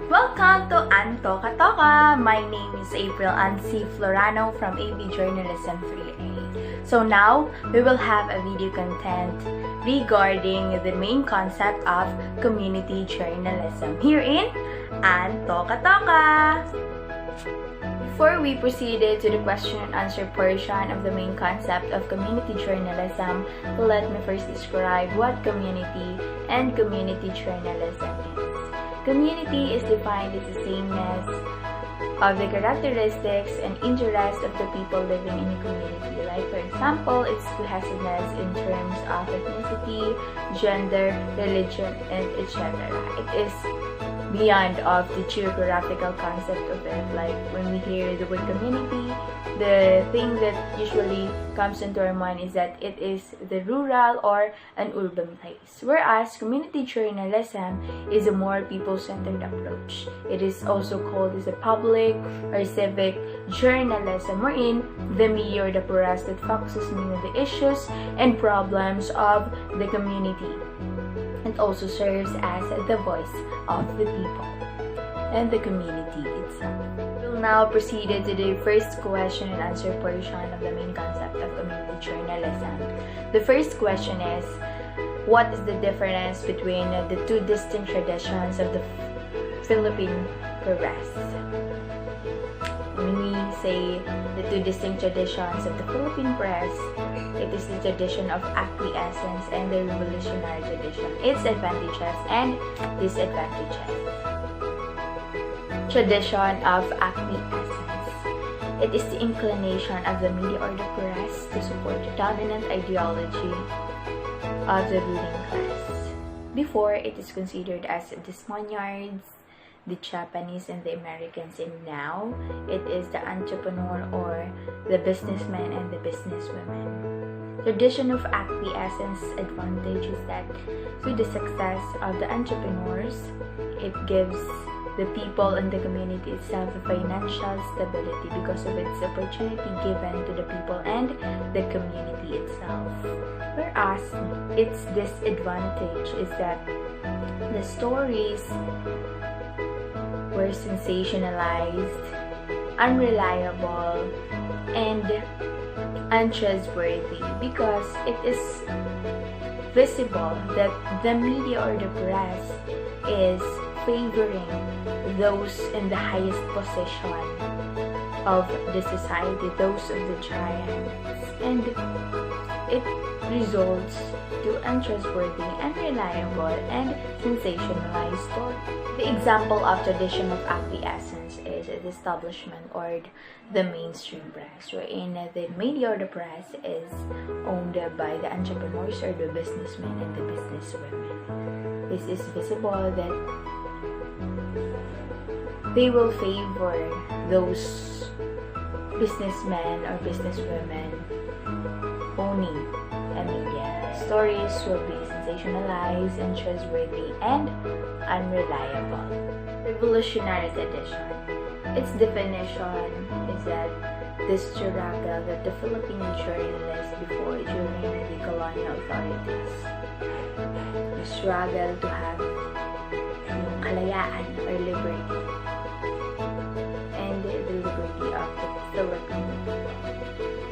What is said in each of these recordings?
Welcome to Anto Katoka! My name is April Ansi Florano from AB Journalism 3A. So now, we will have a video content regarding the main concept of community journalism here in Anto Katoka! Before we proceeded to the question and answer portion of the main concept of community journalism, let me first describe what community and community journalism is. Community is defined as the sameness of the characteristics and interests of the people living in a community. Like, for example, its cohesiveness in terms of ethnicity, gender, religion, and etc. It is beyond of the geographical concept of it. Like, when we hear the word community, the thing that usually comes into our mind is that it is the rural or an urban place. Whereas community journalism is a more people-centered approach. It is also called as a public or civic journalism, wherein the media or the press that focuses mainly on the issues and problems of the community. It also serves as the voice of the people and the community itself. We'll now proceed to the first question and answer portion of the main concept of community journalism. The first question is, what is the difference between the two distinct traditions of the Philippine press? When we say the two distinct traditions of the Philippine press, it is the tradition of acquiescence and the revolutionary tradition, its advantages and disadvantages. Tradition of acquiescence. It is the inclination of the media or the press to support the dominant ideology of the ruling class. Before, it is considered as the Spaniards, the Japanese, and the Americans, and now it is the entrepreneur or the businessman and the businesswomen. Tradition of acquiescence advantage is that through the success of the entrepreneurs, it gives the people and the community itself the financial stability because of its opportunity given to the people and the community itself. Whereas its disadvantage is that the stories were sensationalized, unreliable, and untrustworthy because it is visible that the media or the press is favoring those in the highest position of the society, those of the giants, and it results to untrustworthy, unreliable, and sensationalized stories. The example of tradition of acquiescence is the establishment or the mainstream press, wherein the media or the press is owned by the entrepreneurs or the businessmen and the businesswomen. This is visible that they will favor those businessmen or businesswomen owning a media. Stories will be sensationalized, untrustworthy, and unreliable. Revolutionary tradition. Its definition is that the struggle that the Filipino journalists before during the colonial authorities, the struggle to have kalayaan or liberty, and the liberty of the Philippine people.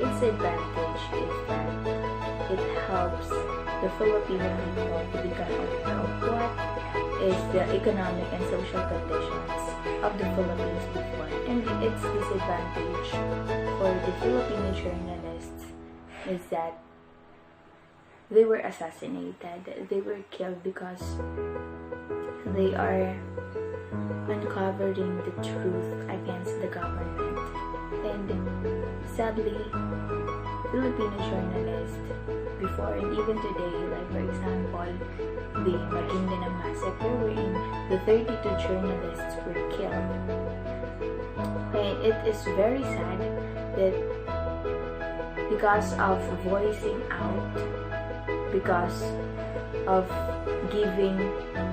Its advantage is that it helps the Filipino people to become aware of what is the economic and social conditions of the Philippines before. And its disadvantage for the Filipino journalists is that they were assassinated. They were killed because they are uncovering the truth against the government. And sadly, Filipino journalists before and even today, like for example, the Maguindanao massacre wherein the 32 journalists were killed. And it is very sad that because of voicing out, because of giving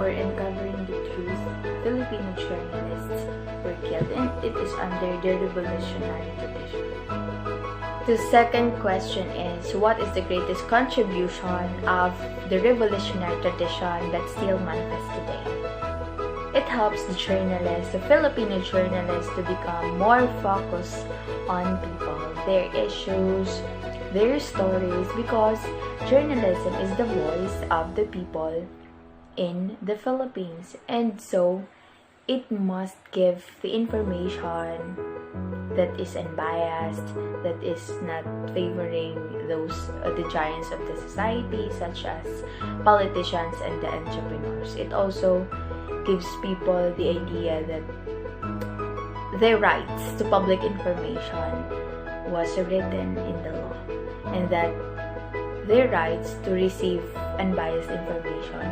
or uncovering the truth, Filipino journalists were killed, and it is under the revolutionary tradition. The second question is, what is the greatest contribution of the revolutionary tradition that still manifests today? It helps the journalists, the Filipino journalists, to become more focused on people, their issues, their stories, because journalism is the voice of the people in the Philippines, and so it must give the information that is unbiased, that is not favoring those the giants of the society, such as politicians and the entrepreneurs. It also gives people the idea that their rights to public information was written in the law, and that their rights to receive unbiased information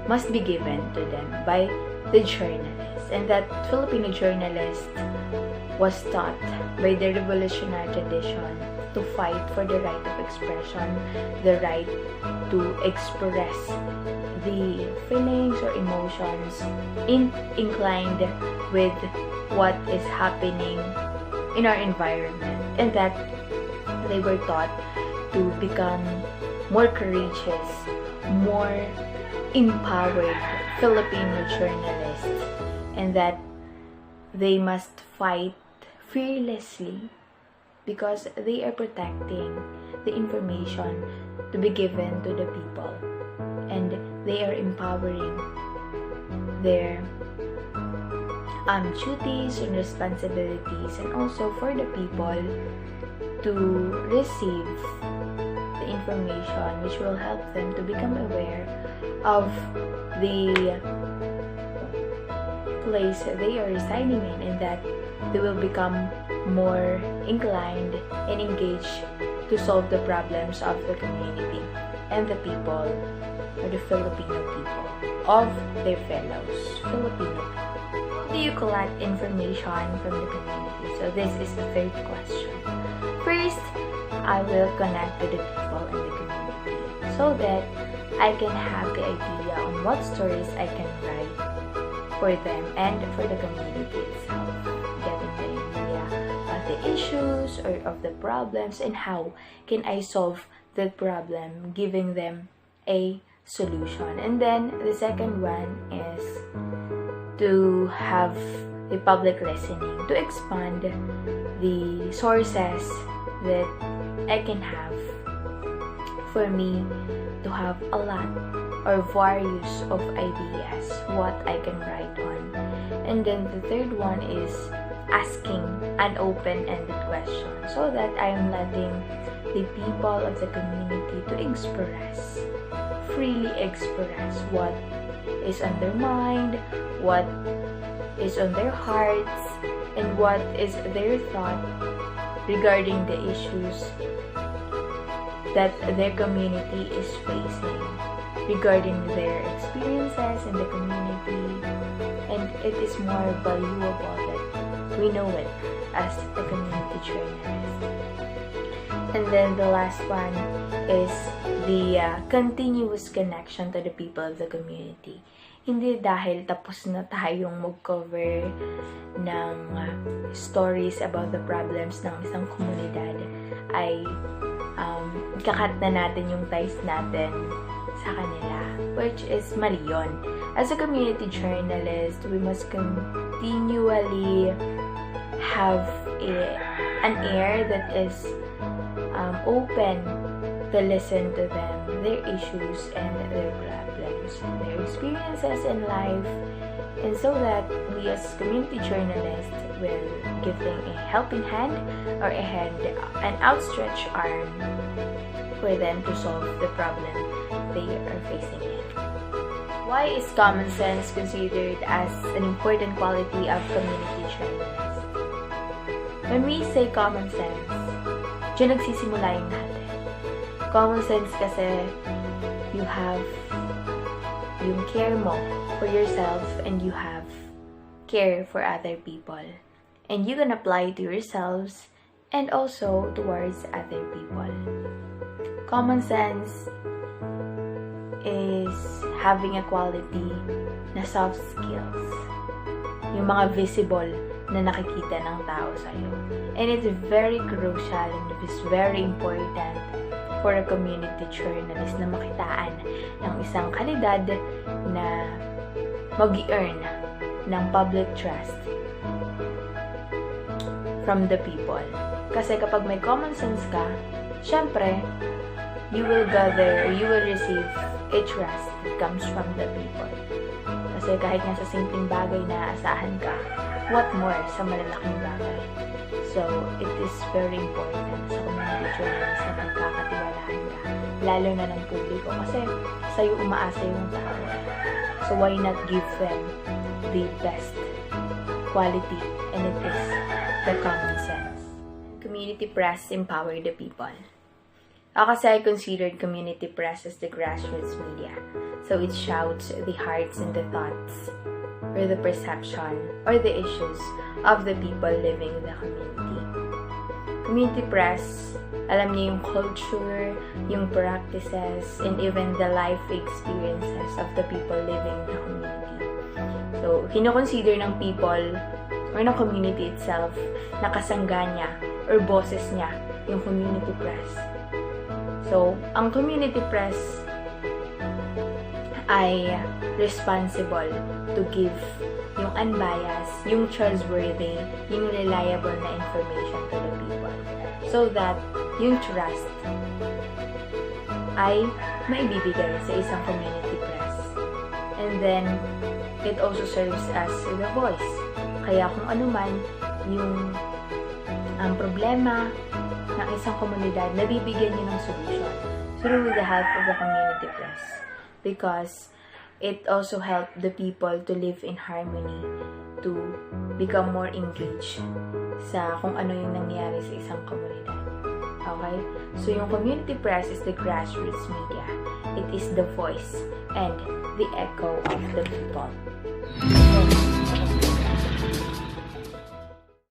must be given to them by the journalists, and that Filipino journalist was taught by the revolutionary tradition to fight for the right of expression, the right to express the feelings or emotions inclined with what is happening in our environment, and that they were taught to become more courageous, more empowered Filipino journalists, and that they must fight fearlessly because they are protecting the information to be given to the people, and they are empowering their duties and responsibilities, and also for the people to receive the information which will help them to become aware of the place they are residing in, and that they will become more inclined and engaged to solve the problems of the community and the people, or the Filipino people, of their fellows Filipino people. How do you collect information from the community? So this is the third question. First, I will connect to the people in the community so that I can have the idea on what stories I can write for them and for the community itself, getting the idea of the issues or of the problems, and how can I solve that problem, giving them a solution. And then the second one is to have a public listening, to expand the sources that I can have for me to have a lot or various of ideas what I can write on. And then the third one is asking an open-ended question, so that I am letting the people of the community to express, freely express what is on their mind, what is on their hearts, and what is their thought regarding the issues that their community is facing, regarding their experiences in the community. And it is more valuable that we know it as a community journalist. And then the last one is the continuous connection to the people of the community. Hindi dahil tapos na tayong mag-cover ng stories about the problems ng isang komunidad ay kakat na natin yung ties natin sa kanila, which is mali yun. As a community journalist, we must continually have an ear that is open to listen to them, their issues and their problems, and their experiences in life, and so that we as community journalists will give them a helping hand or an outstretched arm for them to solve the problem they are facing in. Why is common sense considered as an important quality of community journalists? When we say common sense, dyan nagsisimula yung natin. Common sense kasi you have yung care mo for yourself, and you have care for other people. And you can apply to yourselves and also towards other people. Common sense is having a quality na soft skills. Yung mga visible na nakikita ng tao sa'yo. And it's very crucial and it is very important for a community journalist na makitaan ng isang kalidad na mag-earn ng public trust from the people. Kasi kapag may common sense ka, syempre, you will gather, or you will receive a trust that comes from the people. Kasi kahit nga sa simpleng bagay na asahan ka, what more sa malalaking bagay. So, it is very important sa community journalist na pagkakatiwalaan ka, lalo na ng publiko, kasi sa'yo umaasa yung tao. So, why not give them the best quality, and it is the common sense. Community press empower the people. Ako kasi I considered community press as the grassroots media. So, it shouts the hearts and the thoughts, or the perception, or the issues of the people living in the community. Community press, alam niya yung culture, yung practices, and even the life experiences of the people living in the community. So, kinoconsider ng people, or ng community itself, na kasangga niya, or boses niya, yung community press. So, ang community press ay responsible to give yung unbiased, yung trustworthy, yung reliable na information to the people. So that yung trust ay maibibigay sa isang community press. And then, it also serves as the voice. Kaya kung ano man yung ang problema ng isang komunidad, nabibigyan niyo ng solution through the help of the community press. Because it also helped the people to live in harmony, to become more engaged sa kung ano yung nangyayari sa isang komunidad. Okay? So, yung community press is the grassroots media. It is the voice and the echo of the people. So,